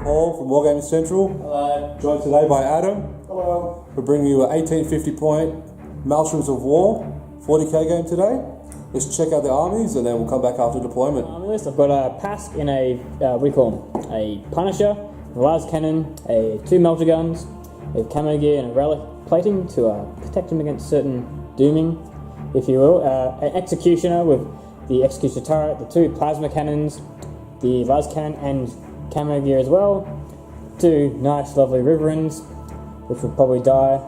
Paul from Wargaming Central. Hello. Joined today by Adam. Hello. We're bringing you an 1850 point Maelstroms of War 40k game today. Let's check out the armies and then we'll come back after deployment. Army list. I've got a Pask in a, what do you call them? A Punisher, a large cannon, two melter guns, a camo gear and a relic plating to protect them against certain dooming, if you will. An Executioner with the Executioner turret, the two plasma cannons, the las cannon and camo gear as well. Two nice lovely Riverins, which will probably die.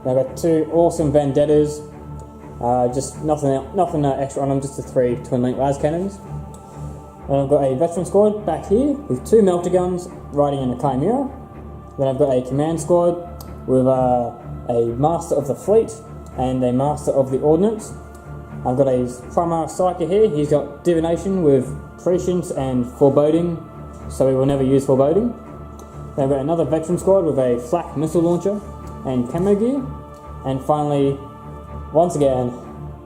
And I've got two awesome Vendettas, just nothing extra on them, just the three twin link las cannons. And I've got a veteran squad back here with two melter guns riding in a Chimera. Then I've got a command squad with a master of the fleet and a master of the ordnance. I've got a Primar Psyker here. He's got divination with prescience and foreboding, so we will never use foreboding. Then I've got another veteran squad with a flak missile launcher and camo gear. And finally, once again,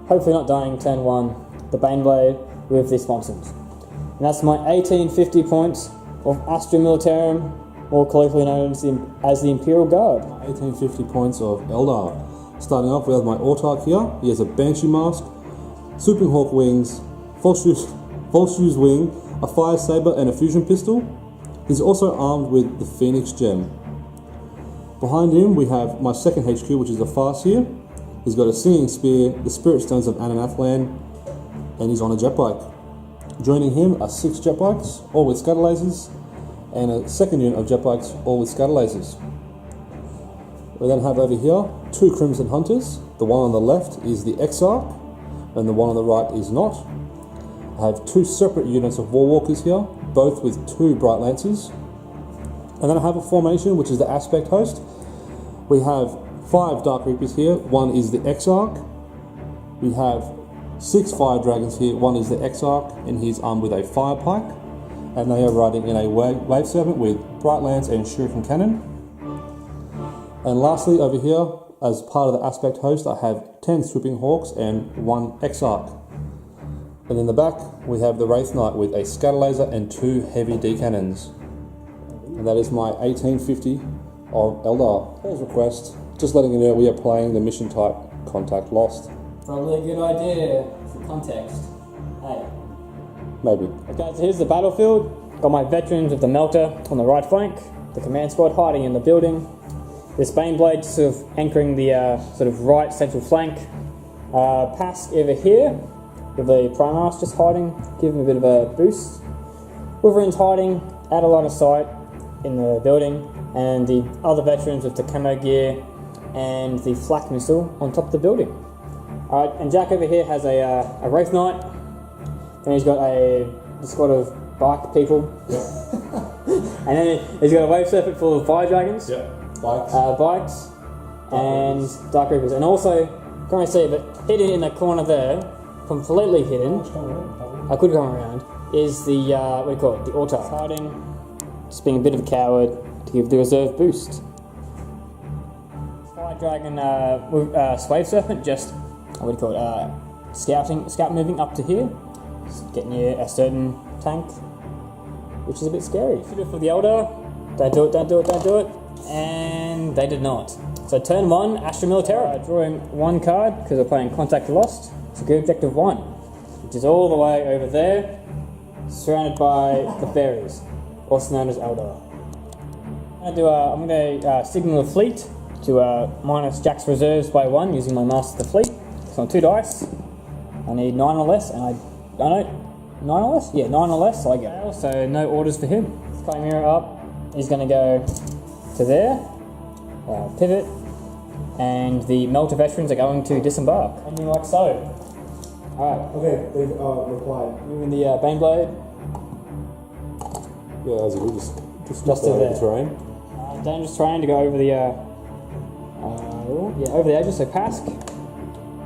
hopefully not dying turn 1, the Baneblade with the sponsons. And that's my 1850 points of Astra Militarum, more colloquially known as the Imperial Guard. 1850 points of Eldar. Starting off, we have my Autarch here. He has a Banshee mask, Swooping Hawk wings, False Shoes wing, a Fire Saber and a fusion pistol. He's also armed with the Phoenix Gem. Behind him we have my second HQ, which is a Farseer. He's got a Singing Spear, the Spirit Stones of Ananathlan, and he's on a jet bike. Joining him are 6 jet bikes, all with scatter lasers, and a second unit of jet bikes, all with scatter lasers. We then have over here 2 Crimson Hunters. The one on the left is the Exarch, and the one on the right is not. I have 2 separate units of Warwalkers here, both with 2 Bright Lancers. And then I have a formation, which is the Aspect Host. We have 5 Dark Reapers here. One is the Exarch. We have 6 Fire Dragons here. One is the Exarch, and he's armed with a Fire Pike. And they are riding in a Wave Serpent with Bright Lance and Shuriken Cannon. And lastly, over here, as part of the Aspect Host, I have 10 Swooping Hawks and 1 Exarch. And in the back, we have the Wraith Knight with a Scatter Laser and 2 heavy D cannons. And that is my 1850 of Eldar. Paul's request, just letting you know we are playing the mission type Contact Lost. Probably a good idea for context. Hey. Maybe. Okay, so here's the battlefield. Got my veterans with the melter on the right flank, the command squad hiding in the building, this Baneblade sort of anchoring the sort of right central flank. Pask over here with the Primarchs just hiding, giving a bit of a boost. Wyvern's hiding out of line of sight in the building, and the other veterans with the camo gear and the flak missile on top of the building. Alright, and Jack over here has a Wraith Knight, and he's got a squad of bike people. Yeah. And then he's got a Wave Serpent full of Fire Dragons. Yeah. Bikes. Bikes and Dark Reapers. And also, can't really see it, but hidden in the corner there, completely hidden, I could come around, is the, what do you call it, the Autarch. Hiding, just being a bit of a coward to give the reserve boost. Fire Dragon with Wave Serpent, just, what do you call it, scout moving up to here, just getting near a certain tank, which is a bit scary. For the Eldar, don't do it. And they did not. So turn 1, Astra Militarum. Drawing 1 card because we're playing Contact Lost. Secure Objective 1, which is all the way over there, surrounded by the fairies, also known as Eldar. I'm going to signal the fleet to minus Jack's reserves by 1 using my Master of the Fleet. So on 2 dice, I need 9 or less, and I know 9 or less? Yeah, 9 or less, so I get. So no orders for him. Chimera up, he's going to go to there, pivot, and the Melter Veterans are going to disembark. Ending like so. Alright. Okay, they've replied. Moving the Baneblade. Yeah, that was good. Just to there. The terrain. Dangerous terrain to go over the over the edges, so Pask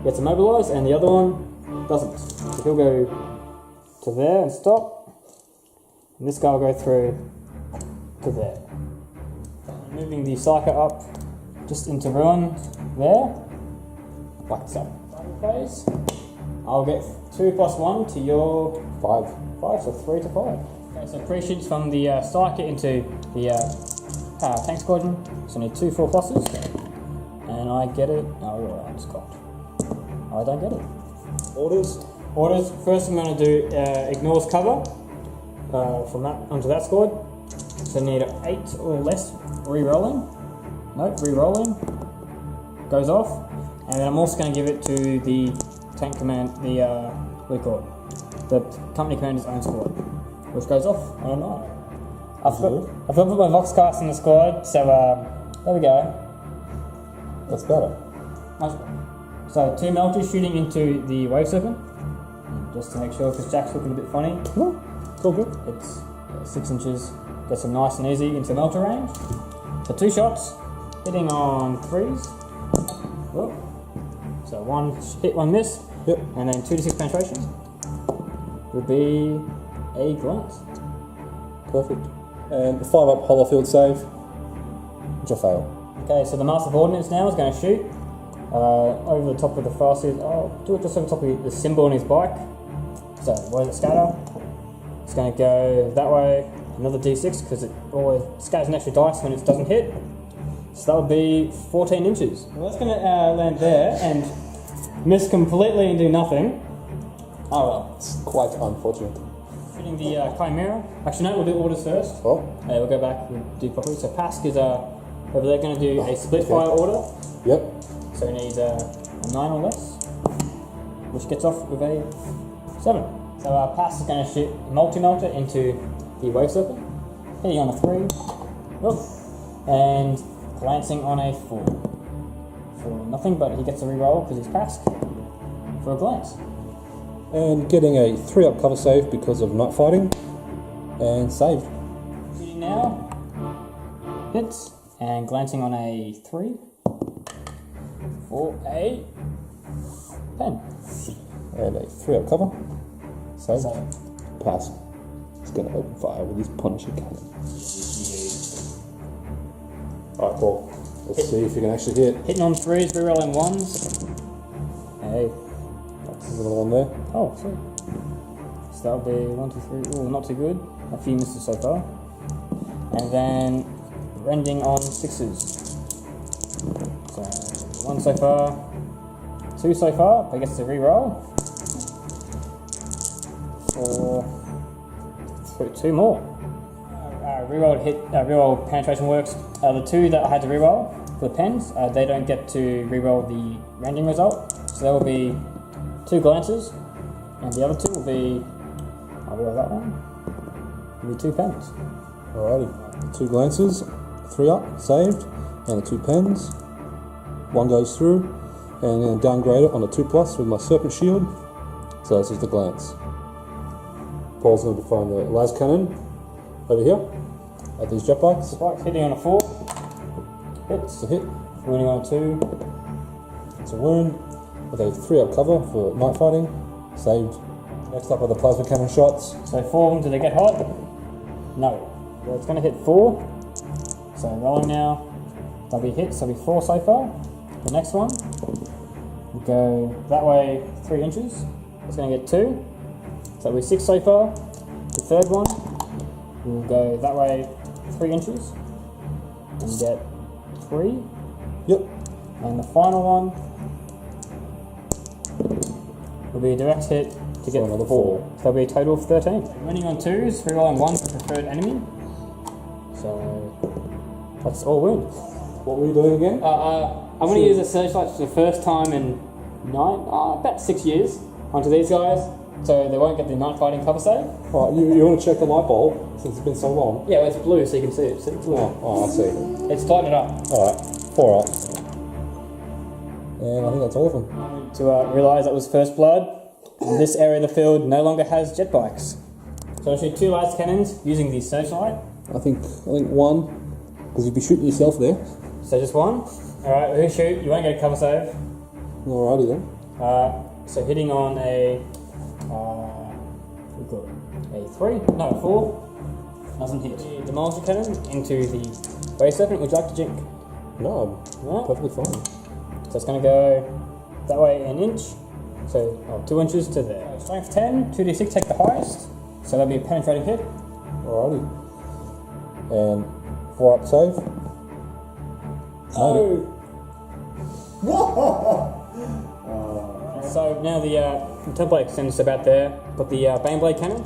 gets immobilized and the other one doesn't. So he'll go to there and stop. And this guy will go through to there. Moving the Psyker up just into ruin there, like so. Phase. I'll get 2+1 to your 5. 5, so 3 to 5. Okay, so 3 shoots from the psychic into the tank squadron. So I need 2 4+s. And I get it. Oh, it's cocked. I don't get it. Orders. Orders. First, I'm going to do ignores cover from that onto that squad. So I need 8 or less re-rolling. Nope, re-rolling. Goes off. And then I'm also going to give it to the tank command, the what do you call it? The company commander's own squad, which goes off on a 9. I've got to put my Voxcast in the squad, so there we go. That's better. Much better. So 2 melters shooting into the wave serpent, just to make sure, because Jack's looking a bit funny. No, it's all good. It's 6 inches, gets them nice and easy into melter range. So 2 shots, hitting on 3s. Whoop. So 1 hit, 1 miss. Yep. And then 2 to 6 penetration will be a glance. Perfect. And 5 up hollow field save, which I fail. Okay, so the Master of Ordnance now is going to shoot over the top of the fast. Oh, do it just over the top of the symbol on his bike. So where does it scatter? It's going to go that way. Another d6 because it always scatters an extra dice when it doesn't hit. So that would be 14 inches. Well, that's going to land there and miss completely and do nothing. Oh well. It's quite unfortunate. Shooting the Chimera. Actually, no, we'll do orders first. Oh. We'll go back and do properly. So Pask is over there going to do a split fire order. Yep. So he needs a 9 or less, which gets off with a 7. So Pask is going to shoot multi-melter into the wave serpent, hitting on a 3, and glancing on a 4. For nothing, but he gets a reroll because he's Pask for a glance. And getting a 3 up cover save because of night fighting, and saved. Shooting now, hits, and glancing on a 3 for a 10. And a 3 up cover, saved. So, Pass. He's going to open fire with his Punisher cannon. Alright, Paul. Let's see if you can actually hit. hitting on 3s, rerolling 1s. Hey. There's another one there. Oh, sweet. So that'll be 1, 2, 3. Oh, not too good. A few misses so far. And then rending on 6s. So 1 so far, 2 so far, but I guess it's a reroll. 2 more. Reroll hit, reroll penetration works. The 2 that I had to reroll for the pens, they don't get to reroll the rending result. So there will be 2 glances, and the other 2 will be, I'll reroll that one, will be 2 pens. Alrighty. 2 glances, 3 up, saved, and the 2 pens. 1 goes through, and then downgrade it on a 2+ with my Serpent Shield. So this is the glance. Paul's going to be firing the las cannon over here at these jet bikes. Spikes hitting on a 4, hits, It's a hit, wounding on a 2, it's a wound, with a 3 up cover for night fighting, saved. Next up are the plasma cannon shots. so 4 of them, do they get hot? No. Well, it's going to hit 4, so rolling now, that'll be hits, so that'll be 4 so far. The next one will go that way 3 inches, it's going to get 2, so that'll be 6 so far. The third one will go that way 3 inches and get 3, Yep. and the final one will be a direct hit to get another 4. 4. So that'll be a total of 13. Winning on 2s, rerolling 1 for preferred enemy. So that's all wounds. What were you doing again? I'm going to use a searchlight for the first time in about 6 years onto these guys, so they won't get the night fighting cover save. Right, you want to check the light bulb since it's been so long? Yeah, well, it's blue, so you can see it. See, it's blue. Oh, I see. It's tightened up. Alright, 4 up. And I think that's all of them. To realise that was first blood. And this area of the field no longer has jet bikes. So I'll shoot 2 las cannons using the searchlight. I think 1, because you'd be shooting yourself there. So just 1. Alright, who shoot? You won't get a cover save. Alrighty then. So hitting on a 3? No, 4. Doesn't hit. The demolition cannon into the wave serpent. Would you like to jink? No, No? perfectly fine. So it's going to go that way an inch. So 2 inches to there. Strength 10, 2d6, take the highest. So that'll be a penetrating hit. Alrighty. And 4 up save. Oh! So now the template extends about there. Put the Baneblade cannon.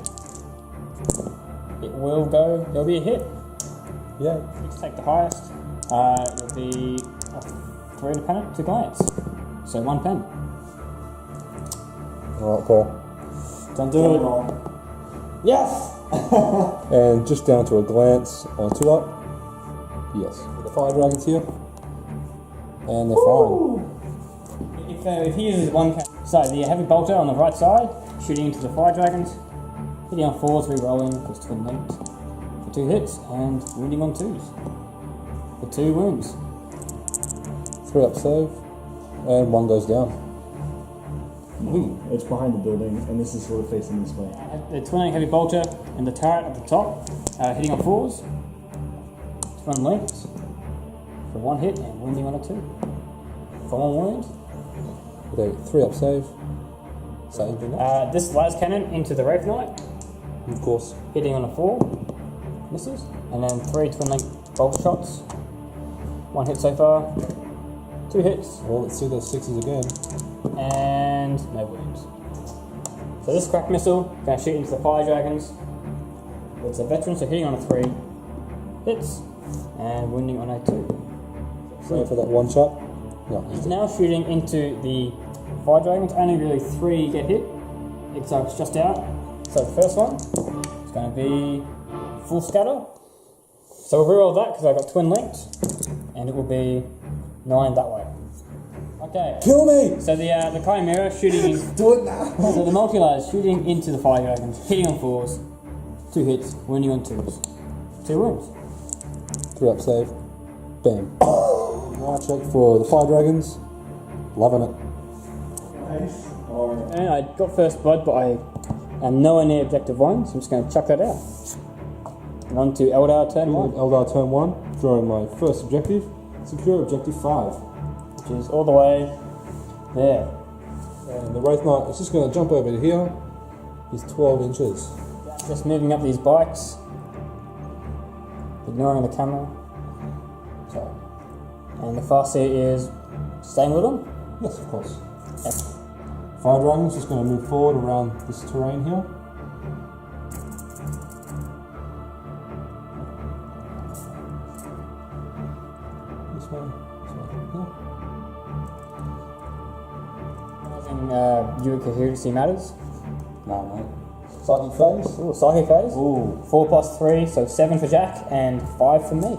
It will go. It'll be a hit. Yeah. Let's take the highest. It'll be a 3 to glance. So 1 pen. Alright, Paul. Don't do it. Yes! And just down to a glance on 2 up. Yes. The fire dragons here. And they're fine. If he uses 1 cannon. So the heavy bolter on the right side, shooting into the fire dragons. Hitting on 4s, re-rolling, because twin linked. For 2 hits, and wounding on 2s. For 2 wounds. 3 up save. And 1 goes down. It's behind the building, and this is sort of facing this way. The twin heavy bolter and the turret at the top, hitting on 4s. Twin linked. For 1 hit, and wounding on a 2. For 1 wound. With a 3 up save. Save This las cannon into the Wraith Knight. of course. Hitting on a 4, misses, and then 3 twin link bolt shots. 1 hit so far, 2 hits, Well, let's see those 6s again. and no wounds. So this crack missile going to shoot into the fire dragons. It's a veteran, so hitting on a 3, hits, and wounding on a 2. So for that 1 shot. No. He's now shooting into the fire dragons. Only really 3 get hit. It's just out. So the first one is going to be full scatter. So we'll reroll that because I got twin linked, and it will be 9 that way. Okay. Kill me! So the Chimera shooting in. Do it now! So the multi-layer is shooting into the fire dragons, hitting on 4s, 2 hits, wounding on 2s, 2 wounds. 3 up save. Bam. Now check for the fire dragons. Loving it. Nice. And I got first blood, but I am nowhere near objective 1, so I'm just going to chuck that out. And on to Eldar turn 1, Eldar turn 1. Drawing my first objective. Secure objective 5. which is all the way there. And the Wraith Knight is just going to jump over to here. He's 12 inches. Just moving up these bikes, ignoring the camera. So, and the fast seat is staying with them. Yes, of course. Yep. Fire Dragon's just going to move forward around this terrain here. This way, Your coherency matters. No, mate. Psychic phase. Ooh, psychic phase. Ooh. 4 plus 3, so 7 for Jack and 5 for me.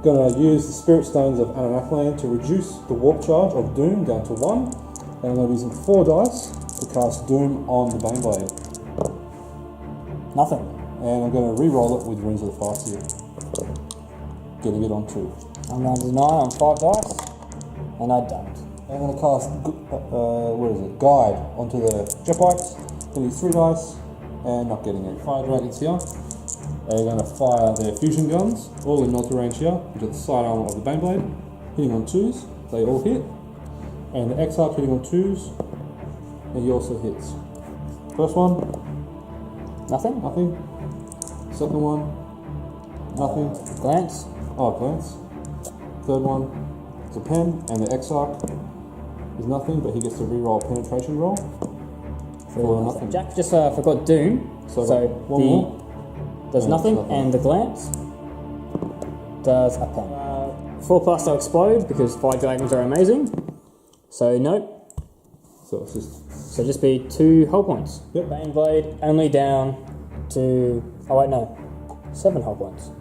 Going to use the Spirit Stones of Ananakland to reduce the warp charge of Doom down to 1. And I'm going to be using 4 dice to cast Doom on the Baneblade. Nothing. And I'm going to re-roll it with Runes of the Farseer. Getting it on 2. I'm going to deny on 5 dice, and I don't. I'm going to cast, Guide onto the jet bikes. Going to use 3 dice, and not getting it. Fire Dragons here. They're going to fire their fusion guns, all in multi range here, into the side armor of the Baneblade. Hitting on 2s, they all hit. And the Exarch hitting on 2s, and he also hits. First one, Nothing? nothing. Second one, nothing. Glance? Oh, glance. Third one, it's a pen, and the Exarch is nothing, but he gets to re-roll penetration roll for nothing. Jack just forgot Doom, So so one more. does And nothing, nothing. and the glance does a pen. 4 plus they'll explode because fire dragons are amazing. So nope. So it's just, So just be 2 hull points. Yep. Baneblade only down to 7 hull points.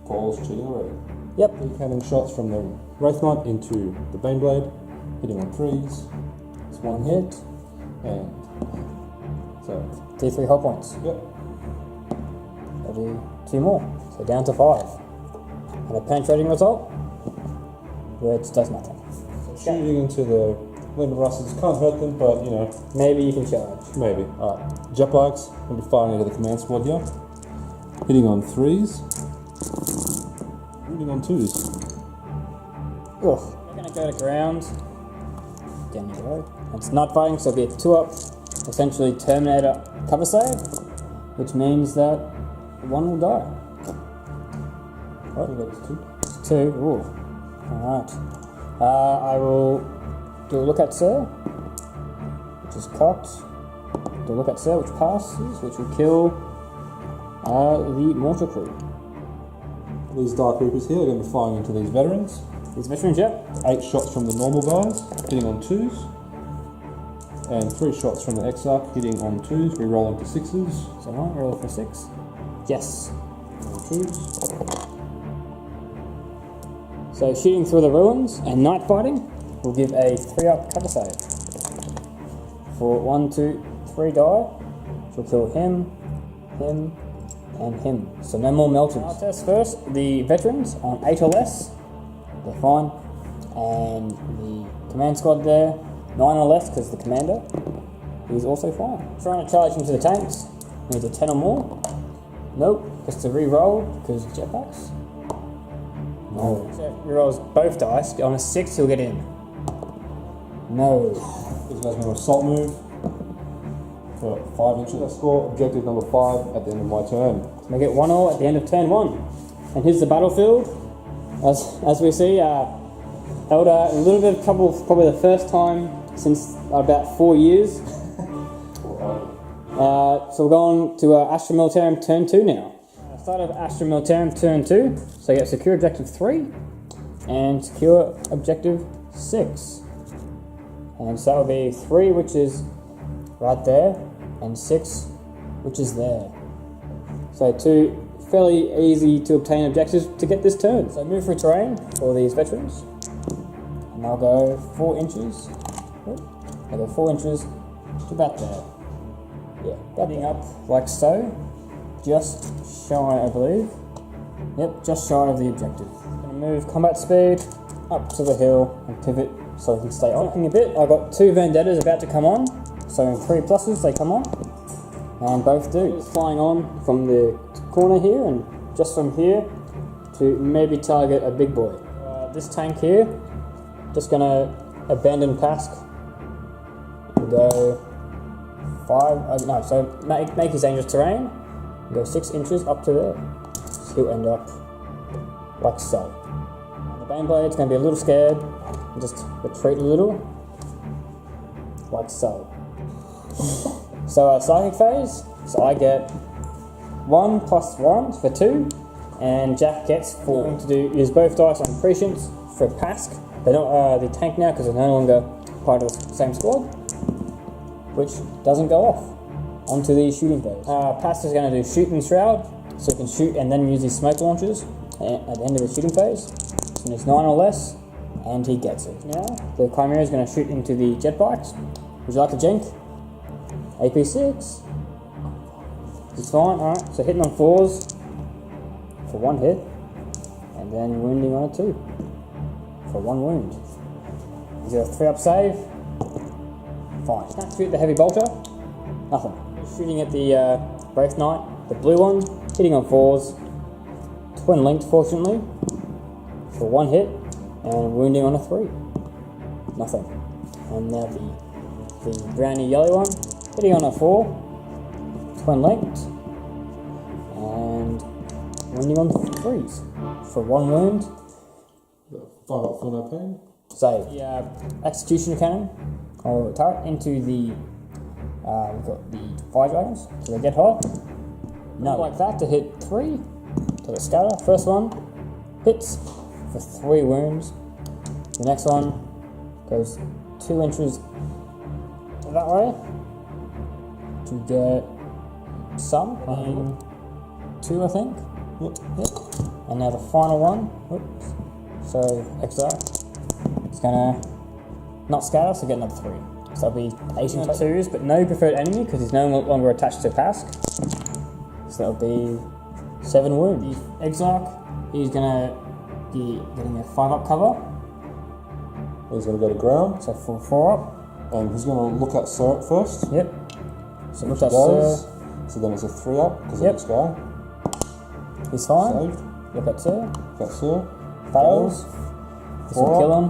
Paul's cheating already. Yep. Cannon shots from the Wraith Knight into the Baneblade, hitting on 3s. It's 1 hit, and so, D3 hull points. yep. I'll do 2 more. So down to 5. And a penetrating result, which does nothing. Shooting into the Limber Rustlers can't hurt them, but you know, Maybe you can charge. maybe. Alright, jet bikes, we'll be firing into the command squad here. Hitting on 3s, hitting on 2s. Ugh. We're going to go to ground. Down the road. It's not fighting, so it'll be a 2 up. Essentially Terminator cover save. which means that one will die. I think that's 2. It's 2. Ooh. Alright. I will do a look at Sir, which is cocked. Do a look at Sir, which passes, which will kill the mortar crew. These Dark Reapers here are going to be firing into these veterans. These veterans, yep. 8 shots from the normal guys, hitting on 2s. And 3 shots from the Exarch, hitting on 2s. We roll into 6s. So I roll for 6. Yes. On 2s. So shooting through the ruins and night fighting will give a 3-up cover save. For 1, 2, 3 die, which will kill him, him, and him. So no more melters. I'll test first the veterans on 8 or less. They're fine. And the command squad there, 9 or less because the commander is also fine. Trying to charge into the tanks. Needs a 10 or more. Nope. Just to re-roll because jetpacks. No. So re-rolls both dice. On a 6 he'll get in. No. This guy's going to assault move for 5 inches. I score objective number 5 at the end of my turn. Make it 1-0 at the end of turn 1. And here's the battlefield. As we see, Eldar, a little bit of trouble, probably the first time since about 4 years. So we're going to Astra Militarum turn 2 now. Start of Astra Militarum turn 2. So you get secure objective 3 and secure objective 6. And so that will be 3, which is right there, and 6, which is there. So 2 fairly easy to obtain objectives to get this turn. So move through terrain for these veterans. And I'll go 4 inches. I'll go 4 inches to about there. Yeah, batting up like so. Just shy, I believe. Yep, just shy of the objective. Gonna move combat speed up to the hill and pivot so I can stay on. Talking a bit, I've got 2 vendettas about to come on. So in 3 pluses they come on. And both do. Just flying on from the corner here and just from here to maybe target a big boy. This tank here, just gonna abandon Pask and go 5, no, so make his dangerous terrain, go 6 inches up to there. So he'll end up like so. And the Baneblade's gonna be a little scared and just retreat a little, like so. So psychic phase, so I get 1 plus 1 for 2, and Jack gets 4. I'm going to use both dice on prescience for Pask. They're not the tank now because they're no longer part of the same squad, which doesn't go off onto the shooting phase. Pask is going to do shoot and shroud, so he can shoot and then use his smoke launchers at the end of the shooting phase. So it's 9 or less, and he gets it. Now the Chimera is going to shoot into the jet bikes. Would you like to jink? AP6. It's fine, alright. So hitting on 4s for 1 hit, and then wounding on a 2 for 1 wound. Is it a 3-up save? Fine. Can't shoot the heavy bolter. Nothing. Shooting at the Wraith Knight, the blue one, hitting on 4s, twin linked fortunately, for 1 hit, and wounding on a 3. Nothing. And now the brownie yellow one, hitting on a 4, twin linked, and wounding on 3s for 1 wound. 5 up for no pain. Save. The executioner cannon, I'll turret into the we've got the fire dragons, so they get hot. No, like that to hit 3, to the scatter. First one hits for 3 wounds. The next one goes 2 inches that way to get some, 2 I think. Yep. And now the final one. Whoops. So XR. It's gonna not scatter, so get another 3. So that'll be 18 on 2s, but no preferred enemy because he's no longer attached to Pask. So that'll be 7 wounds. The Exarch, he's gonna be getting a 5-up cover. He's gonna go to ground. So for 4-up. And he's gonna look at Sir first. Yep. So look at Sir. Sir. So then it's a 3-up because Yep. of this guy. He's fine. Saved. Look at Sir. Look at Sir. Fails. This will 4-up. kill him.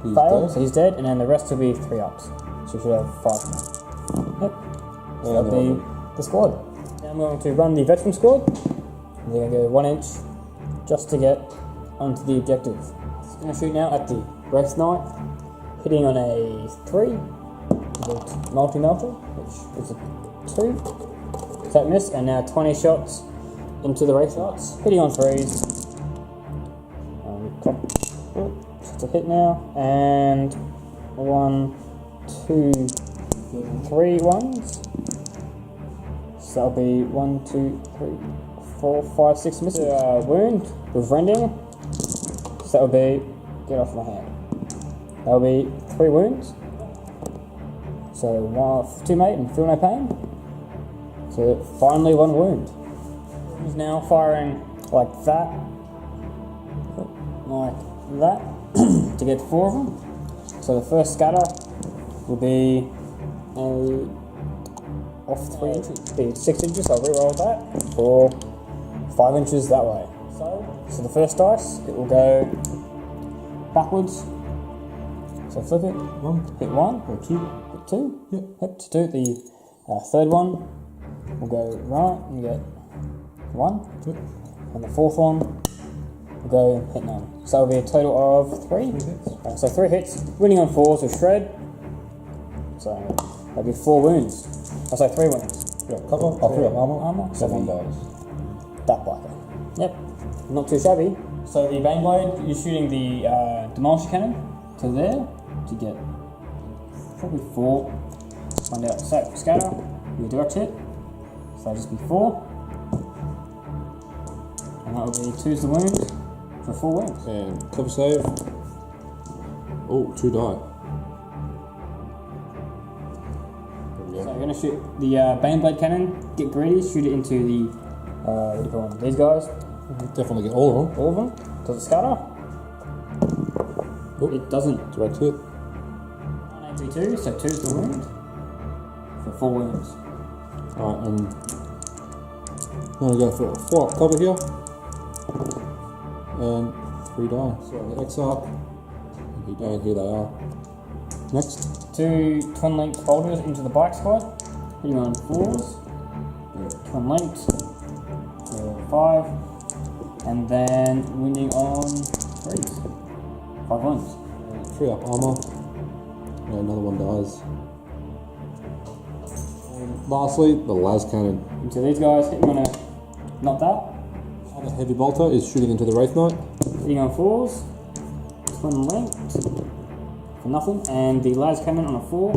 He's Failed, dead. so he's dead, and then the rest will be 3-ups. So we should have 5 now. Yep. So And that'll be the squad. Now I'm going to run the veteran squad. They're going to go 1 inch just to get onto the objective. I'm going to shoot now at the Wraith Knight, hitting on a 3 with multi-melter, which is a 2. So that missed, and now 20 shots into the Wraith Knights, hitting on 3s. It's a hit now, and 1, 2, 3 ones. So that'll be 1, 2, 3, 4, 5, 6 misses. Wound with rending. So that'll be, get off my hand. That'll be 3 wounds. So 2 mate and feel no pain. So finally 1 wound. He's now firing like that, to get 4 of them. So the first scatter will be off 3 inches, be 6 inches, so I'll re-roll that for 5 inches that way. So the first dice, it will go backwards. So flip it, hit 1, Or 2. hit 2, Yep. hit 2. The third one will go right, and you get 1, Yep. and the fourth one will go hit 9. So that'll be a total of 3. So 3 hits, winning on 4s with shred. So that'll be 4 wounds. I'll say 3 wounds. Yeah, cover. 3 up armor. So 7 the- dies. That blacker. Yep, not too shabby. So the Baneblade, you're shooting the Demolisher Cannon to there to get probably 4. Find out. So scatter, your direct hit. So that'll just be 4. And that will be 2's the wound for 4 wounds. And cover save. Oh, 2 die. So you're going to shoot the Baneblade Cannon, get greedy, shoot it into the, what do you call them, these guys, Definitely get all of them. all of them. Does it scatter? Oh. It doesn't. Direct hit. 982, so 2's the wound for 4 wounds. Alright, I'm going to go for a 4 up cover here. And 3 die. So the X-Arc. And here they are. Next. 2 twin linked bolters into the bike squad, hitting on 4s, twin linked, 5, and then wounding on 3s. 5 wounds. 3 up armor. And another one dies. And lastly, the las cannon. Into these guys, hitting on a, not that, The heavy bolter is shooting into the Wraith Knight. hitting on 4s, twin linked, for nothing, and the las cannon on a 4,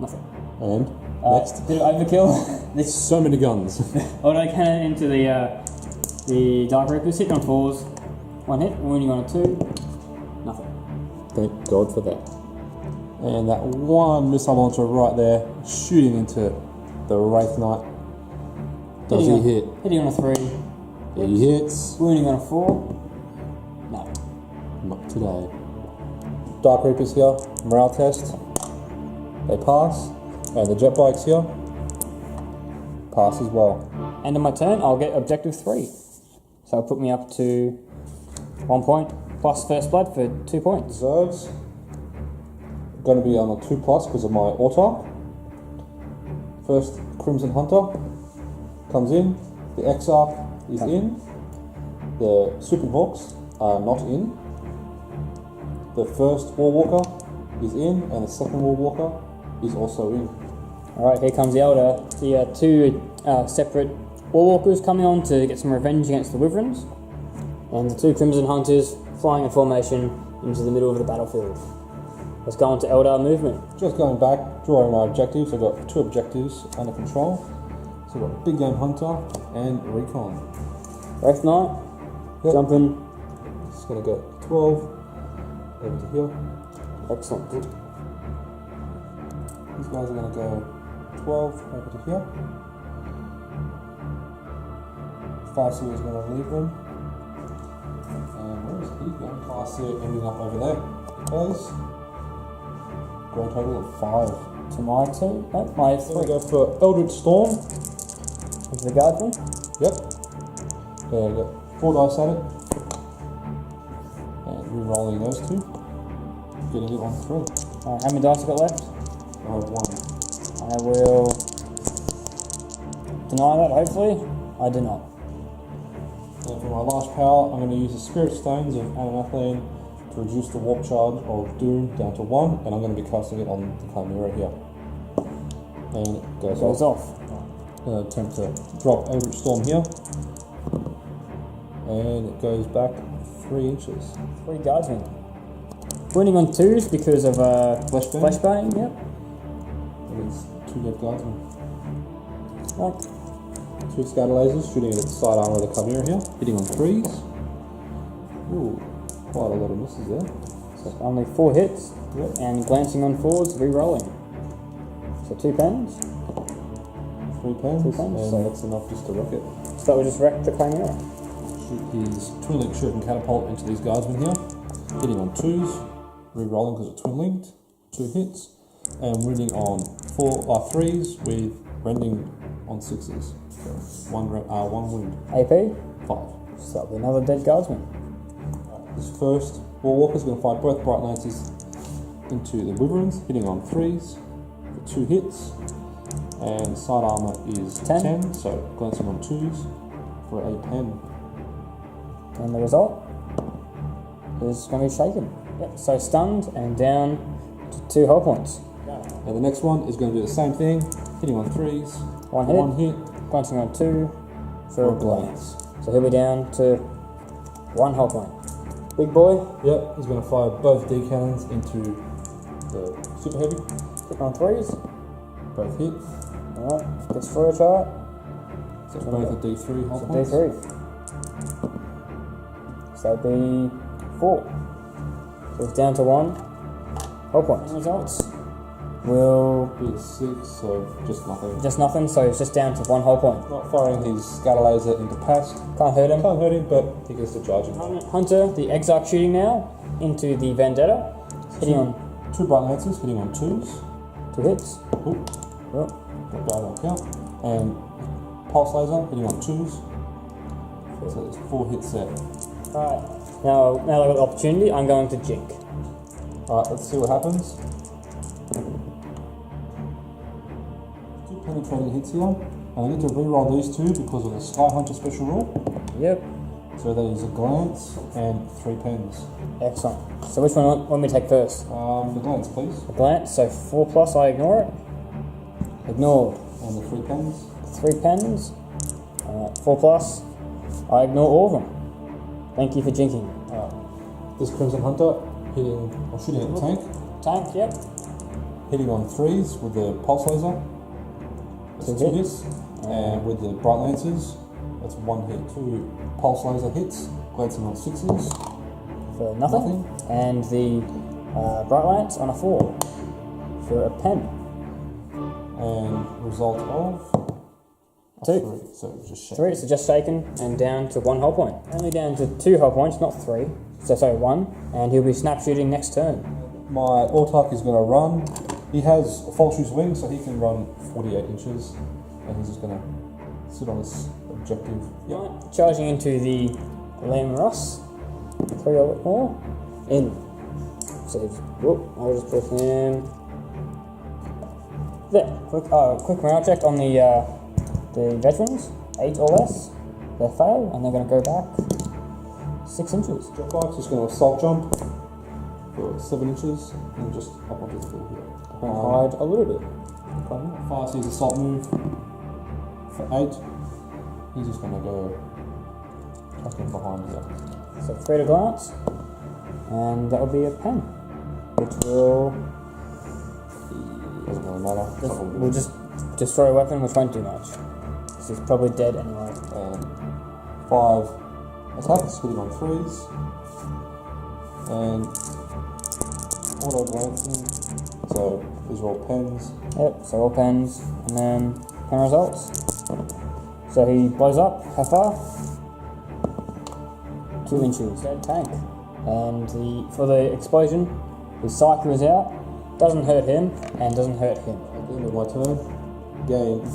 nothing. And next. Bit of overkill. This So many guns. auto cannon into the Dark Reapers, hitting on 4s, 1 hit, wounding on a 2, nothing. Thank God for that. And that one missile launcher right there, shooting into the Wraith Knight. Does he hit? Hitting on a 3, He hits. wounding on a 4, no. Not today. Dark Reapers here, morale test. They pass. And the jet bikes here pass as well. End of my turn, I'll get objective 3. So it'll put me up to 1 point, plus first blood for 2 points. Reserves. Going to be on a 2+ because of my autarch. First, Crimson Hunter comes in. The X-Arc is in. The Super Hawks are not in. The first Warwalker is in, and the second Warwalker is also in. Alright, here comes the Eldar. The 2 separate Warwalkers coming on to get some revenge against the Wyverns. And the 2 Crimson Hunters flying in formation into the middle of the battlefield. Let's go on to Eldar movement. Just going back, drawing my objectives. I've got 2 objectives under control. So I've got Big Game Hunter and Recon. Wraith Knight, Yep. jumping. Just going to go 12 over to here. Excellent. These guys are going to go 12 over to here. 5 seer is going to leave them. And where is he going? 5 seer ending up over there. Guys. Grand total of 5. To my 2, no, my So we 3. go for Eldritch Storm. Into the Guardsman. Yep. There we go. 4 dice at it. And re-rolling those 2. Getting it on 3. Alright, how many dice have I got left? I have 1. I will deny that, hopefully. I do not. And for my last power, I'm going to use the Spirit Stones of MacLeod to reduce the warp charge of Doom down to 1, and I'm going to be casting it on the Chimera here. And it goes off. I'm going to attempt to drop Eldritch Storm here, and it goes back 3 inches. 3 guardsmen. Winning on 2s because of flesh burning, yep. It is 2 dead guardsmen. Right. 2 scatter lasers shooting at the side armor of the Chimera here, hitting on 3s. Ooh, quite a lot of misses there. So only 4 hits, Yep. and glancing on 4s, re-rolling. So 2 pens. 3 pens, 3 pens, and so- that's enough just to wreck it. So that would just wreck the Chimera. Shoot his Twin Link Shuriken Catapult into these guardsmen here, hitting on 2s, re-rolling because it's Twin Linked, 2 hits, and wounding on 3s with rending on 6s. So one wound, AP, 5. so that'll be another dead guardsman. This first Warwalker is going to fire both Bright Lances into the Wyverns, hitting on 3s for 2 hits, and side armor is 10, so glancing on 2s for a pen. And the result is going to be shaken. Yep. So stunned and down to 2 hull points. And the next one is going to do the same thing, hitting on 3s, 1 hit, hit, glancing on 2 for a for a glance. So he'll be down to 1 hull point. Big boy, Yep, he's going to fire both D cannons into the Super Heavy, hit on 3s. both hit, Alright, destroyer chart. so it's both a D3 hull So points. D3. So that'd be 4. So it's down to 1 hull point. Results will Be a 6, so just nothing. just nothing, so it's just down to 1 hull point. Not firing his scatter laser into past. Can't hurt him. Can't hurt him, but he gets to charge him. Hunter, the Exarch shooting now into the Vendetta, hitting on 2 Bright Lancers, hitting on 2s. 2 hits. Oop, Yep. got dive on count. And Pulse Laser, hitting on 2s. So there's 4 hits there. Alright, now that I've got the opportunity, I'm going to Jink. Alright, let's see what happens. 2 penetrating hits here. And I need to re-roll these 2 because of the Sky Hunter special rule. Yep. So that is a glance and 3 pens. Excellent. So which one want me to take first? The glance, please. A glance, so 4 plus, I ignore it. Ignored. And the 3 pens. 3 pens. 4 plus, I ignore all of them. Thank you for jinking. This Crimson Hunter hitting or shooting at the tank, Tank, yep. hitting on 3s with the Pulse Laser. That's 2 hits. And with the Bright Lancers, that's 1 hit. 2 Pulse Laser hits, glancing on 6s. For nothing. And the Bright Lance on a 4 for a pen. And result of 2. 3. So just shake. 3, so just shaken and down to 1 hull point. Only down to 2 hull points, not 3. So sorry, 1. And he'll be snap shooting next turn. My Autark is going to run. He has Falshu's wings, so he can run 48 inches. And he's just going to sit on this objective. Yep. Right, charging into the Lamb Ross. 3 or more. In. So, whoop, I'll just put him there. Quick morale check on the veterans. 8 or less. They fail, and they're going to go back 6 inches. Jetbike's just going to assault jump for 7 inches and just up onto the field here. And hide a little bit. Fires his assault move for 8. He's just going to go tucking behind here. So 3 at a glance, and that will be a pen, which will Doesn't really matter. It's not really we'll just destroy a weapon, which won't do much. This is probably dead anyway. And 5 attacks, hitting on 3s. And auto glancing. So these are all pens. Yep, so all pens, and then pen results. So he blows up, how far? 2 inches. Dead tank. And for the explosion, his Psyker is out, doesn't hurt him, and doesn't hurt him. At the end of my turn,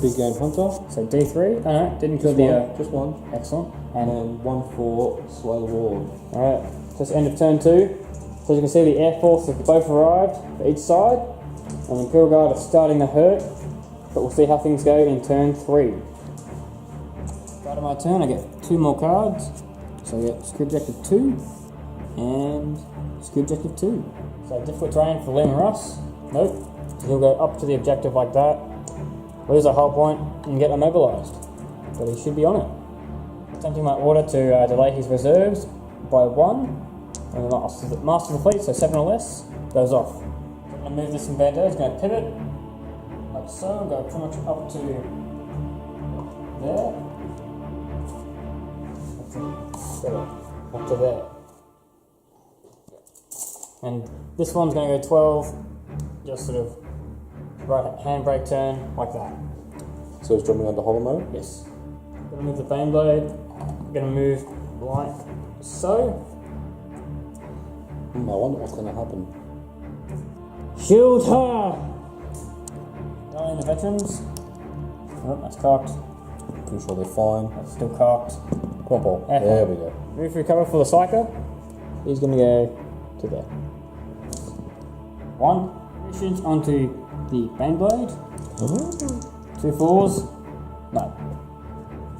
big game hunter. So D3, oh no, didn't kill Just one. excellent. And And then 1 for Slay the Ward. alright, just end of turn 2. So you can see the Air Force have both arrived for each side, and the Imperial Guard are starting to hurt, but we'll see how things go in turn 3. Start of my turn, I get 2 more cards. So I get secure objective 2 and secure objective 2. So difficult terrain for Liam Russ. Nope. So he'll go up to the objective like that, lose a hull point and get immobilized. But he should be on it. Attempting my order to delay his reserves by 1. And the master of the fleet, so 7 or less, goes off. I'm going to move this in Bandera, it's going to pivot, like so, and go pretty much up to there. Up to there. And this one's going to go 12, just sort of right handbrake turn, like that. So it's jumping under hollow mode? Yes. Going to move the Baneblade, going to move like so. I wonder what's going to happen. Shield her! Nine the veterans. Oh, that's cocked. Pretty sure they're fine. That's still cocked. Come on, Paul. Okay. There we go. Move for recover for the Psyker. He's going to go to there. 1. Missions onto the Baneblade. 2 4s. No.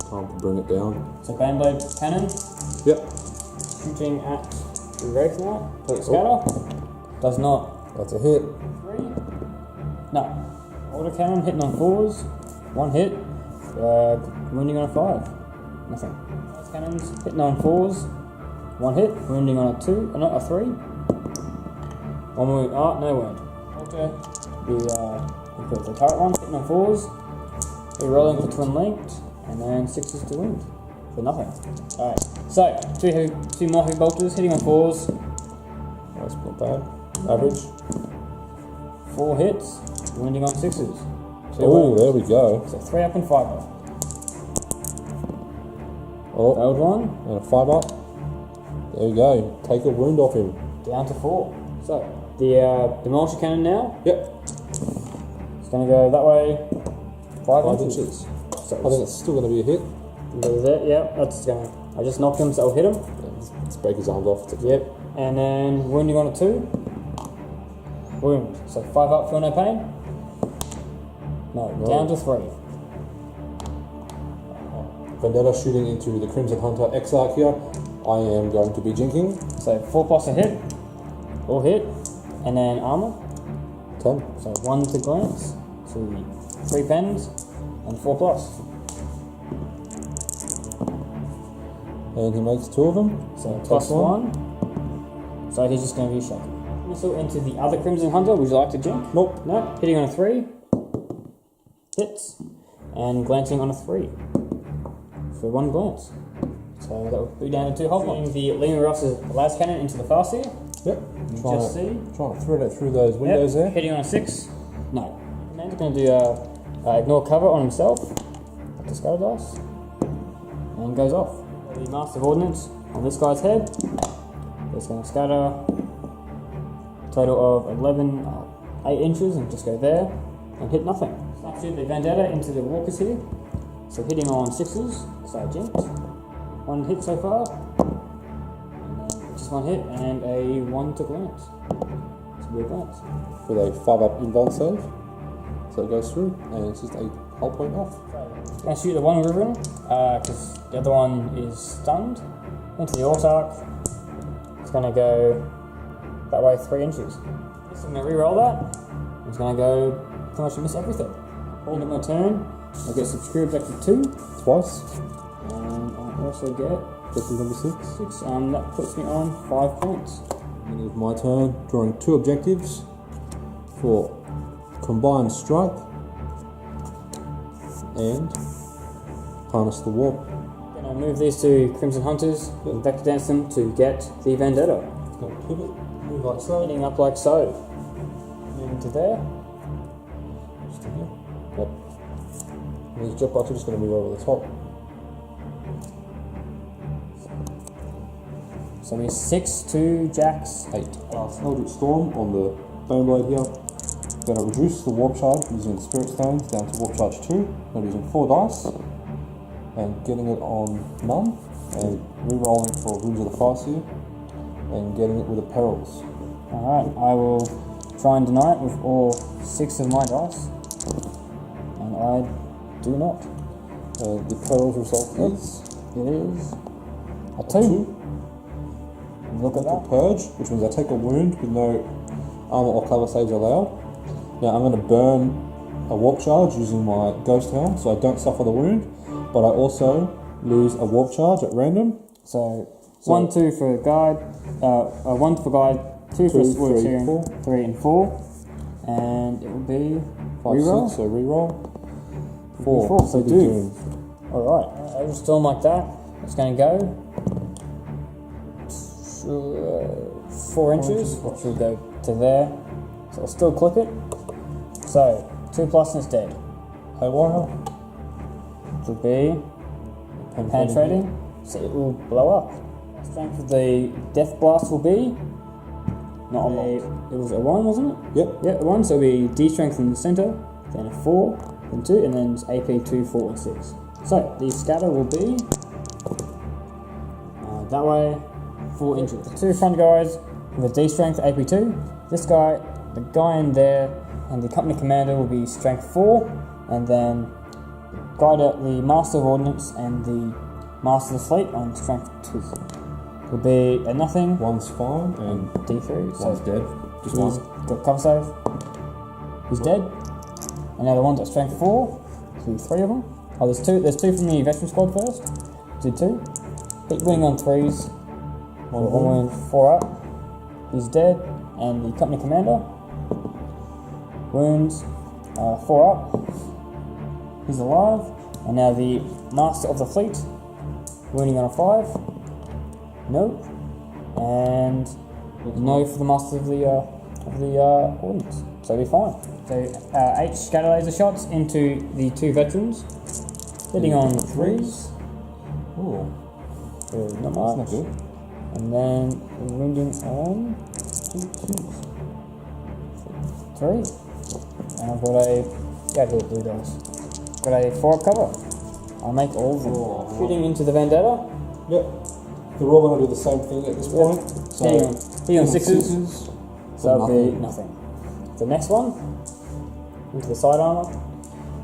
Time to bring it down. So Baneblade cannon. Yep. Shooting at the Wraith Knight. Put scatter. Does not. That's a hit. 3. No. Auto cannon hitting on 4s. 1 hit. Wounding on a 5. Nothing. Those cannons hitting on 4s. 1 hit. Wounding on a 2. Not a 3. 1 wound. Oh, no wound. Alter the turret one hitting on 4s. Rerolling for twin linked. And then 6s to wound. For nothing. Alright. So, 2 more heavy bolters hitting on 4s. That's not bad. Average. 4 hits. Wounding on 6s. Oh, there we go. So 3 up and 5 up. Oh, Failed 1. and a 5 up. There we go. Take a wound off him. Down to 4. So, the Demolisher Cannon now. Yep. It's going to go that way 5 inches. inches. So I think it's still going to be a hit. goes there. Yep, that's going to... I just knocked him, so I'll hit him. Let's break his arms off. Yep. And then wounding on a 2. Wound. So 5 up, feel no pain? No, down to 3. Vendetta shooting into the Crimson Hunter Exarch here. I am going to be jinking. So 4 plus a hit. All hit. And then armor. 10. So 1 to glance. So 3 pens. And 4 plus. And he makes 2 of them. So plus 1. So he's just going to be shaken. Missile into the other Crimson Hunter. Would you like to jink? Nope. No. Hitting on a 3. Hits. And glancing on a 3. For 1 glance. So that would be down to 2 hull points. The Liam Ross's las cannon into the Farseer. Yep. Trying to see. Trying to thread it through those windows there. Hitting on a 6. No. Man's going to do ignore cover on himself. Up to scatter dice. And goes off. The Master of Ordnance on this guy's head. It's going to scatter. Total of 11, 8 inches, and just go there and hit nothing. Snapshoot the Vendetta into the walkers here. So hitting on 6s. So jinked. 1 hit so far. And then just 1 hit and a 1 to glance. It's a weird glance. With a 5 up invuln save. So it goes through, and it's just a hull point off. I'm going to shoot the one Riven, because the other one is stunned. Into the Autarch. It's going to go that way 3 inches. So I'm going to re-roll that. It's going to go pretty much miss everything. End of my turn. I get secure objective 2. Twice. And I also get Objective number 6. 6. That puts me on 5 points. And it's my turn, drawing 2 objectives for combined strike and harness the warp. Then I move these 2 Crimson Hunters and vector dance them to get the Vendetta. Going to pivot, move like so. Heading up like so. Moving to there. Just to here. Yep. And these jet bikes are just going to move over the top. So we 6, 2, jacks, 8. Eldritch Storm on the Baneblade here. Going to reduce the warp charge using the Spirit Stones down to warp charge 2. I'm using 4 dice and getting it on none and re-rolling for Wounds of the Farseer and getting it with a Perils. Alright, I will try and deny it with all 6 of my dice. And I do not. And the perils result is It is a 2. Look at that. Purge, which means I take a wound with no armor or cover saves allowed. Now I'm going to burn a warp charge using my ghost helm, so I don't suffer the wound, but I also lose a warp charge at random. So 1, 2 for guide, 1 for guide, 2 for 3, 4. 3 and 4, and it will be 5, reroll. 6, so reroll. 4, 4, so do. Alright, I was still like that. It's going to go 4 inches, which will go to there. So I'll still clip it. So 2 plus and it's dead. Haywire. Which will be penetrating. So it will blow up. Strength of the death blast will be not a lot. It was a 1, wasn't it? Yep. Yeah, a 1. So it'll be D strength in the center, then a 4, then 2, and then AP 2, 4, and 6. So the scatter will be that way 4 inches. The 2 front guys with a D strength AP 2. This guy, the guy in there, and the company commander will be strength 4, and then the master of ordnance and the master of the fleet on strength 2. Will be a nothing. 1's fine and D3. So 1's dead. Just he's 1. got cover save. He's dead. And now the one's at strength 4. So 3 of them. Oh, there's 2. There's 2 from the veteran squad first. Did 2. Hit winning on 3s. 1 wound, 4 up. He's dead. And the company commander. Wounds, 4 up. He's alive. And now the master of the fleet. Wounding on a 5. No. And no for the master of the ordnance. So we'll be fine. So 8 scatter laser shots into the 2 veterans. Hitting on 3s. Ooh, Not that's much. not good. And then wounding on 2s. 3. And I've got a blue dice. Got a 4 up cover. I'll make all of them. Shooting into the vendetta. Yep. They're all going to do the same thing at this point. So Hitting on 6s. So that'll be nothing. nothing. The next one. Into the side armor.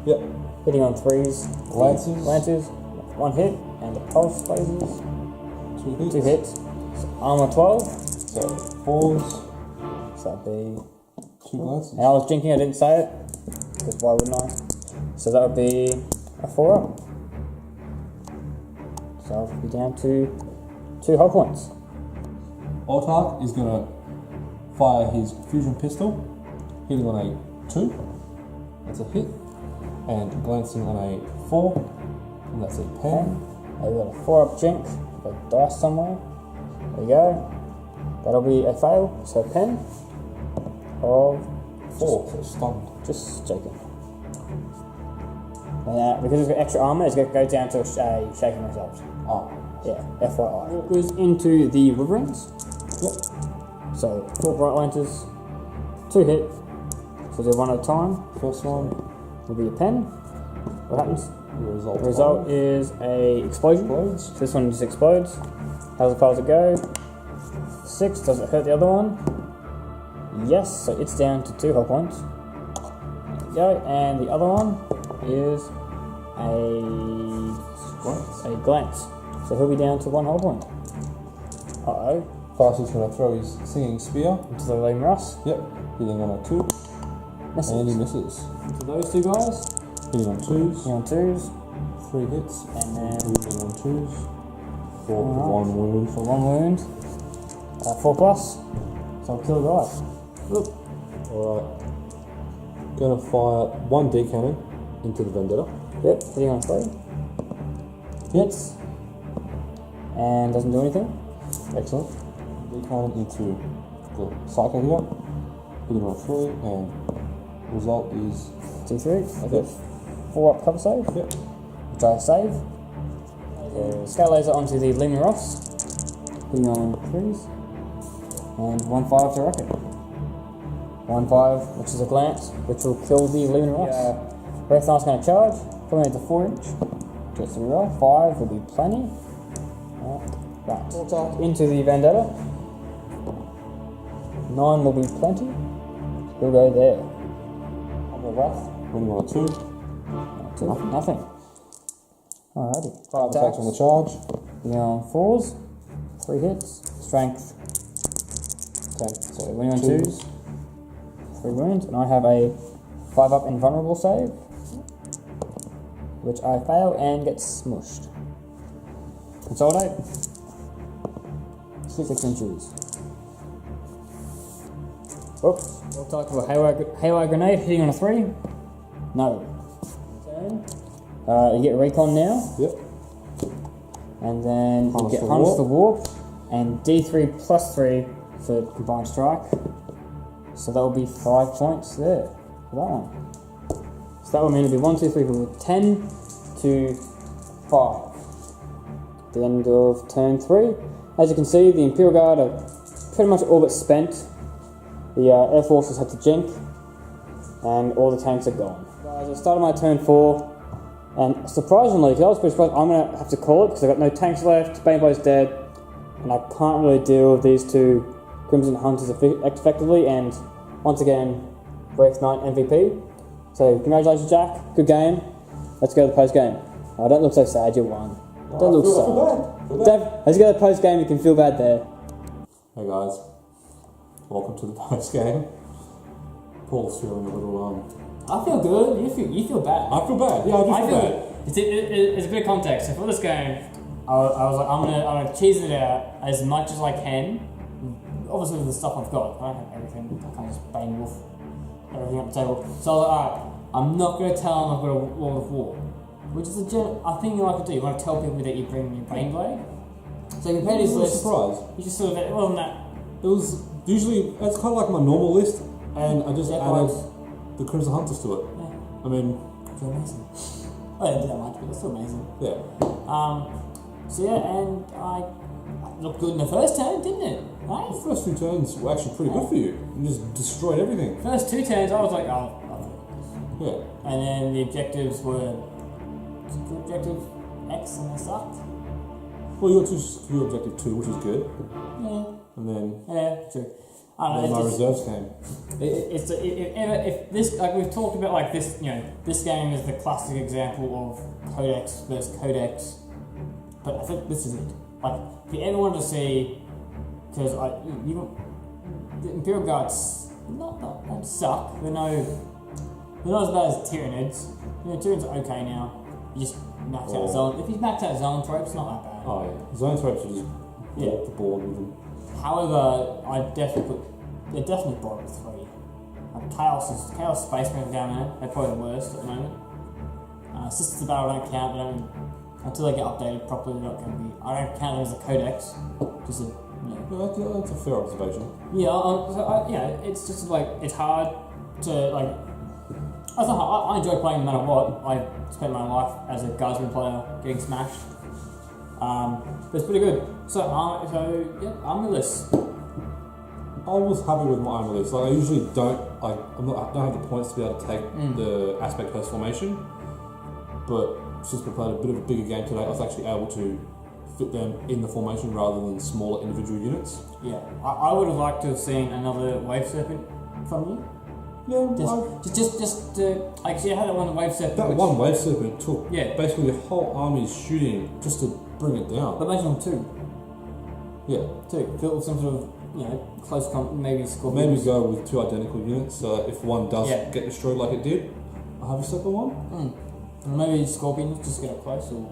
Yep. Hitting on 3s. Lancers. 1 hit. And the pulse lasers. 2 hits. 2 hits. So armor 12. So 4s. So that'll be. 2 glances. And I was drinking, I didn't say it. Because why wouldn't I? So that would be a 4 up. So I'll be down to 2 hull points. Autark is going to fire his fusion pistol, hitting on a 2. That's a hit. And glancing on a 4. And that's a pen. I've got a 4 up jink. Got a dice somewhere. There we go. That'll be a fail. So a pen of 4. So stunned. Just joking. And because it's got extra armor, it's going to go down to a shaking result. Oh. Yeah, FYI. It goes into the Wyverns. Yep. So 4 bright lanterns, 2 hit. So do 1 at a time. First one. Will be a pen. What happens? The result. The result is a explosion. So this one just explodes. How far does it go? 6. Does it hurt the other one? Yes. So it's down to 2 hull points. There we go. And the other one is a glance. So he'll be down to 1 hull point. Uh-oh. Farsi's going to throw his singing spear. Into the Lame Russ. Yep. Hitting on a 2. Misses. And he misses. To those 2 guys. Hitting on 2s. Hitting on 2s. 3 hits. And then Hitting on 2s. 4 for 1 wound. for 1 wound. 4 plus. So I'll kill a guy. Look. Alright. Gonna fire 1 D cannon into the vendetta. Yep, hitting on 3. Hits. And doesn't do anything. Excellent. D cannon into the psycho here. Hitting on 3 and result is T3. I've got Yep. 4 up cover save. Yep. Which I save. Scale laser onto the Lehman Ross. Hitting on 3s. And 1-5 to rocket. 1-5, which is a glance, which will kill the Lehman Ross. Breath Knight's going to charge. Probably needs a 4 inch. Gets the reroll. 5 will be plenty. Right. Into the Vendetta. 9 will be plenty. He'll go there. On the Wrath. Winning on a 2. Nothing. Alrighty. 5 attacks on the charge. You're on 4s, 3 hits, strength 10. So when you're on 2s, 3 wounds, and I have a 5-up invulnerable save, which I fail and get smushed. Consolidate. 6 inches. Oops. We'll talk about haywire grenade hitting on a 3. No. You get recon now. Yep. And then Harness you get the Harness the Warp. Warp and D3 plus 3 for combined strike. So that will be 5 points there for that one. So that will mean it'll be 1, 2, 3, 4, 10 to 5. The end of turn 3. As you can see, the Imperial Guard are pretty much all but spent. The Air Forces had to jink, and all the tanks are gone. Guys, I started my turn 4. And surprisingly, because I was pretty surprised, I'm going to have to call it because I've got no tanks left, Baneblade dead, and I can't really deal with these 2 Crimson Hunters effectively, and once again, Wraith Knight MVP. So congratulations, Jack, good game. Let's go to the post-game. Oh, don't look so sad, you won. Don't look sad. Let's go to the post-game, you can feel bad there. Hey guys, welcome to the post-game. Paul's feeling a little I feel good, you feel bad. I feel bad, yeah, I feel bad. It's a bit of context. So for this game, I was like, I'm gonna cheese it out as much as I can. Obviously, with the stuff I've got, I don't have everything. I can't just Bane Wolf everything on the table. So I was like, alright, I'm not gonna tell them I've got a Lord of War, which is a thing you like to do. You want to tell people that you bring your Baneblade. So you compare this list. Surprise. You just sort of, it wasn't that. It was usually, it's kind of like my normal list, and I just added the Crimson Hunters to it. Yeah. I mean, it's amazing. I didn't do that much, but it's still amazing. Yeah. So yeah, and I looked good in the first turn, didn't it? Right? The first 2 turns were actually pretty good for you. You just destroyed everything. First 2 turns, I was like, Yeah. And then the objectives were objective X, and they sucked. Well, you got to objective 2, which is good. Yeah. And then, Yeah, true. I don't then know. my reserves came. If this, like we've talked about, like this, this game is the classic example of Codex versus Codex. But I think this is it. Like, if you ever wanted to see, because the Imperial Guards don't suck. They're not as bad as Tyranids. Tyranids are okay now. You just max out zone. If you max out zone tropes, it's not that bad. Oh yeah, zone tropes are just walk the board with them. However, they're definitely bottom 3. Like Chaos Spacemen down there. They're probably the worst at the moment. Sisters of Battle don't count. They don't, until they get updated properly. They're not going to be. I don't count them as a codex. Just a That's a fair observation. Yeah, it's just like it's hard to like. That's not hard. I enjoy playing no matter what. I spent my life as a Guardsman player getting smashed. But it's pretty good. So yeah, army list. I was happy with my army list. Like I usually don't don't have the points to be able to take the aspect host formation, but since we played a bit of a bigger game today, I was actually able to fit them in the formation rather than smaller individual units. Yeah, I would have liked to have seen another Wave Serpent from you. Yeah, just like you had that one Wave Serpent. That one Wave Serpent took basically your whole army's shooting just to bring it down. But imagine 2. Yeah. 2. Fill with some sort of close maybe score. Maybe go with 2 identical units, so that if one does get destroyed like it did, I have a second one. And maybe Scorpions just get up close or.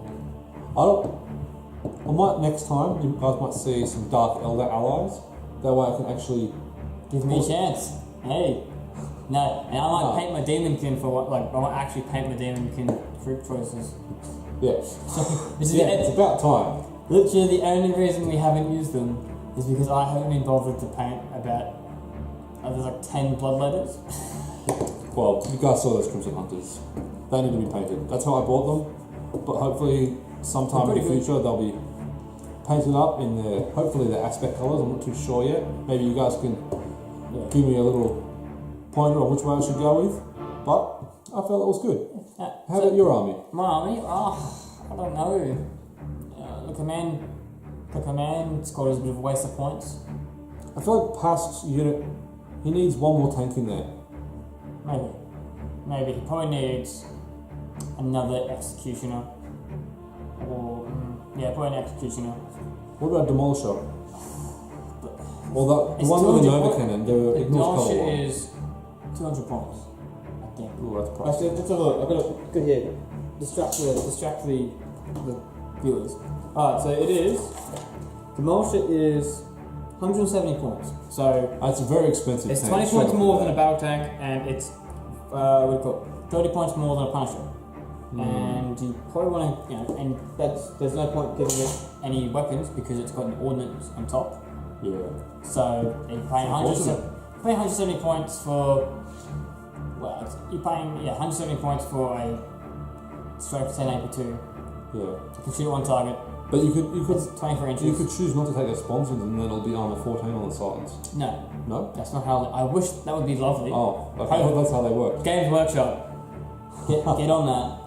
I might next time. You guys might see some Dark Eldar allies. That way, I can actually give me a chance. Hey, no, and I might paint my Demonkin for what? Like I might actually paint my Demonkin fruit choices. Yeah. It's about time. Literally, the only reason we haven't used them is because I haven't been bothered to paint about. There's like 10 bloodletters. Well, you guys saw those Crimson Hunters. They need to be painted. That's how I bought them. But hopefully, sometime in the future, they'll be painted up in their aspect colours. I'm not too sure yet. Maybe you guys can give me a little pointer on which way I should go with. But I felt it was good. How about your army? My army? I don't know. The command squad is a bit of a waste of points. I feel like past unit, he needs one more tank in there. Maybe. He probably needs another executioner. Yeah, probably an executioner. What about Demolisher? Well, the It's one with the 200 Nova point- Cannon, The the ignores Demolisher colour one. is 200 points, I think. Ooh, that's pricey. Actually, let's have a look. I've got it good here. Distract the viewers. Alright, so it is. Demolisher is 170 points. So That's a very expensive it's tank. 20 straight points off the more bat. than a battle tank, and it's what do you call it? 30 points more than a Punisher. And you probably want to, and there's no point giving it any weapons because it's got an ordnance on top. Yeah. So you're paying 170 points for. Well, you're paying 170 points for a strength 10 AP2. Yeah. You can shoot one target. But you could It's 24 inches. you could choose not to take the sponsons and then it'll be armor 14 on the sides. No, No? that's not how. I wish that would be lovely. Oh, okay. That's how they work. Games Workshop, get on that.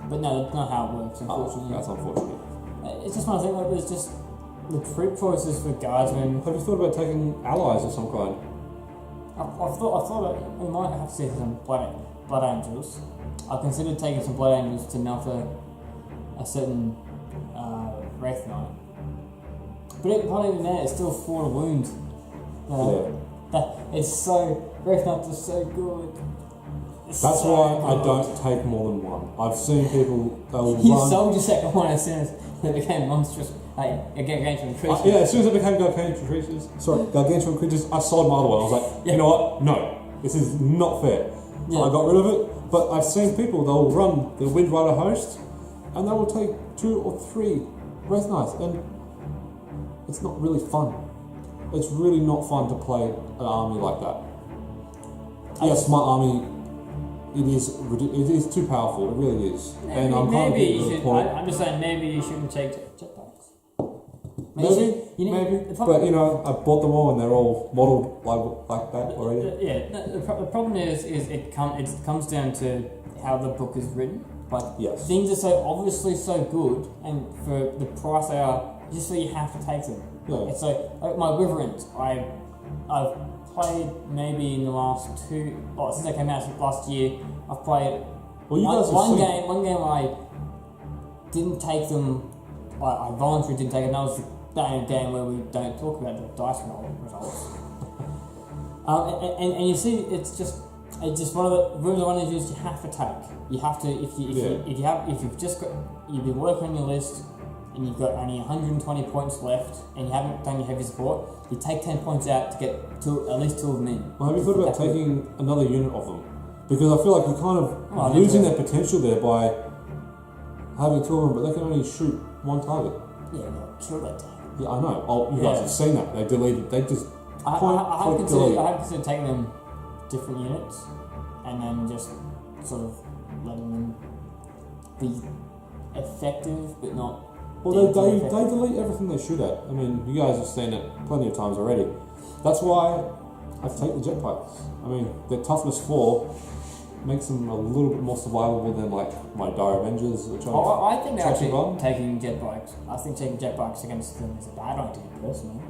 But no, that's not how it works. Unfortunately, That's unfortunate. it's just one thing. Like there's just the troop choices for guardsmen. Have you thought about taking allies of some kind? I've thought that we might have to see some blood angels. I've considered taking some blood angels to melt a certain Wraith Knight. But it probably even there, it's still 4 wounds. It's so Wraith Knights are so good. It's That's so why I good. don't take more than one. I've seen people they'll You run. sold your second one as soon as it became monstrous. Gargantuan creatures. Yeah, as soon as it became gargantuan creatures, I sold my other one. I was like, you know what? No, this is not fair. Yeah. I got rid of it. But I've seen people they'll run the Wind Rider host, and they will take 2 or 3 Wraith Knights, and it's not really fun. It's really not fun to play an army like that. Yes, my army. It is too powerful. It really is. And I'm kind of maybe getting you to the should. point. I'm just saying, maybe you shouldn't take jetpacks. Maybe. The problem- But I bought them all and they're all modelled like that already. Yeah, the problem is it comes down to how the book is written. Like Yes. things are so obviously so good, and for the price they are, just so you have to take them. Yeah. It's like my Wyverns. I've played maybe in the last since I came out last year. I've played Well, you guys have one seen- game I didn't take them. I voluntarily didn't take it. And that was the game where we don't talk about the dice roll results. And you see, it's just one of the rules of advantages you have to take. You have to if you've been working on your list and you've got only 120 points left and you haven't done your heavy support, you take 10 points out to get at least 2 of them in. Well, have you thought about taking another unit of them? Because I feel like you're kind of losing their potential there by having 2 of them, but they can only shoot 1 target. Yeah, they'll kill that target. Yeah, I know. You guys have seen that. They deleted. They just point, I click, delete. have considered taking them different units and then just sort of letting them be effective but not. Well, they effective. delete everything they shoot at. I mean, you guys have seen it plenty of times already. That's why I take the jetpacks. I mean, their toughness 4 makes them a little bit more survivable than like my Dire Avengers, which I think they're actually on. taking jetbikes. I think taking jetbikes against them is a bad idea, personally.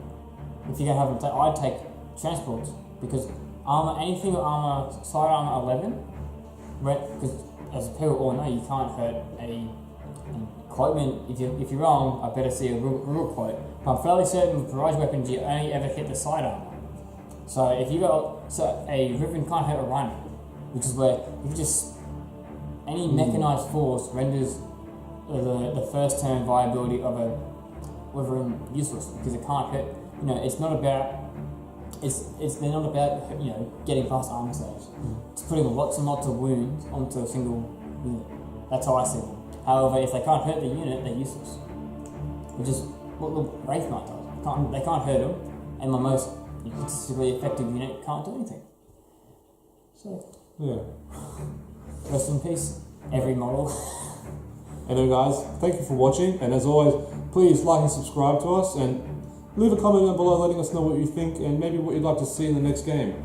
If you're gonna have them, I'd take transports because anything with side armor 11, because as people all know, you can't hurt an quote. I mean, if you're wrong, I better see a real quote. But I'm fairly certain with barrage weapons, you only ever hit the side armor. So if you got a Riven can't hurt a Rhino, which is where if just any mechanized force renders the first turn viability of a Wyvern useless because it can't hit. It's not about they're not about getting past armor saves. It's putting lots and lots of wounds onto a single unit. That's how I see them. However, if they can't hurt the unit, they're useless. Which is what the Wraith Knight does. They can't hurt them, and my most statistically effective unit can't do anything. So Yeah. rest in peace, every model. Anyway, guys, thank you for watching, and as always, please like and subscribe to us, and leave a comment down below letting us know what you think and maybe what you'd like to see in the next game.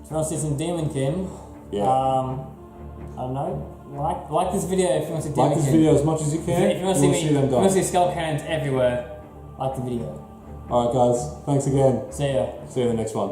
If you want to see some Demonkin, Yeah. I don't know. Like this video if you want to see Demonkin. Like this video as much as you can. If you want to we'll see see them if you want done. to see skull cannons everywhere, like the video. Alright, guys, thanks again. See ya. See you in the next one.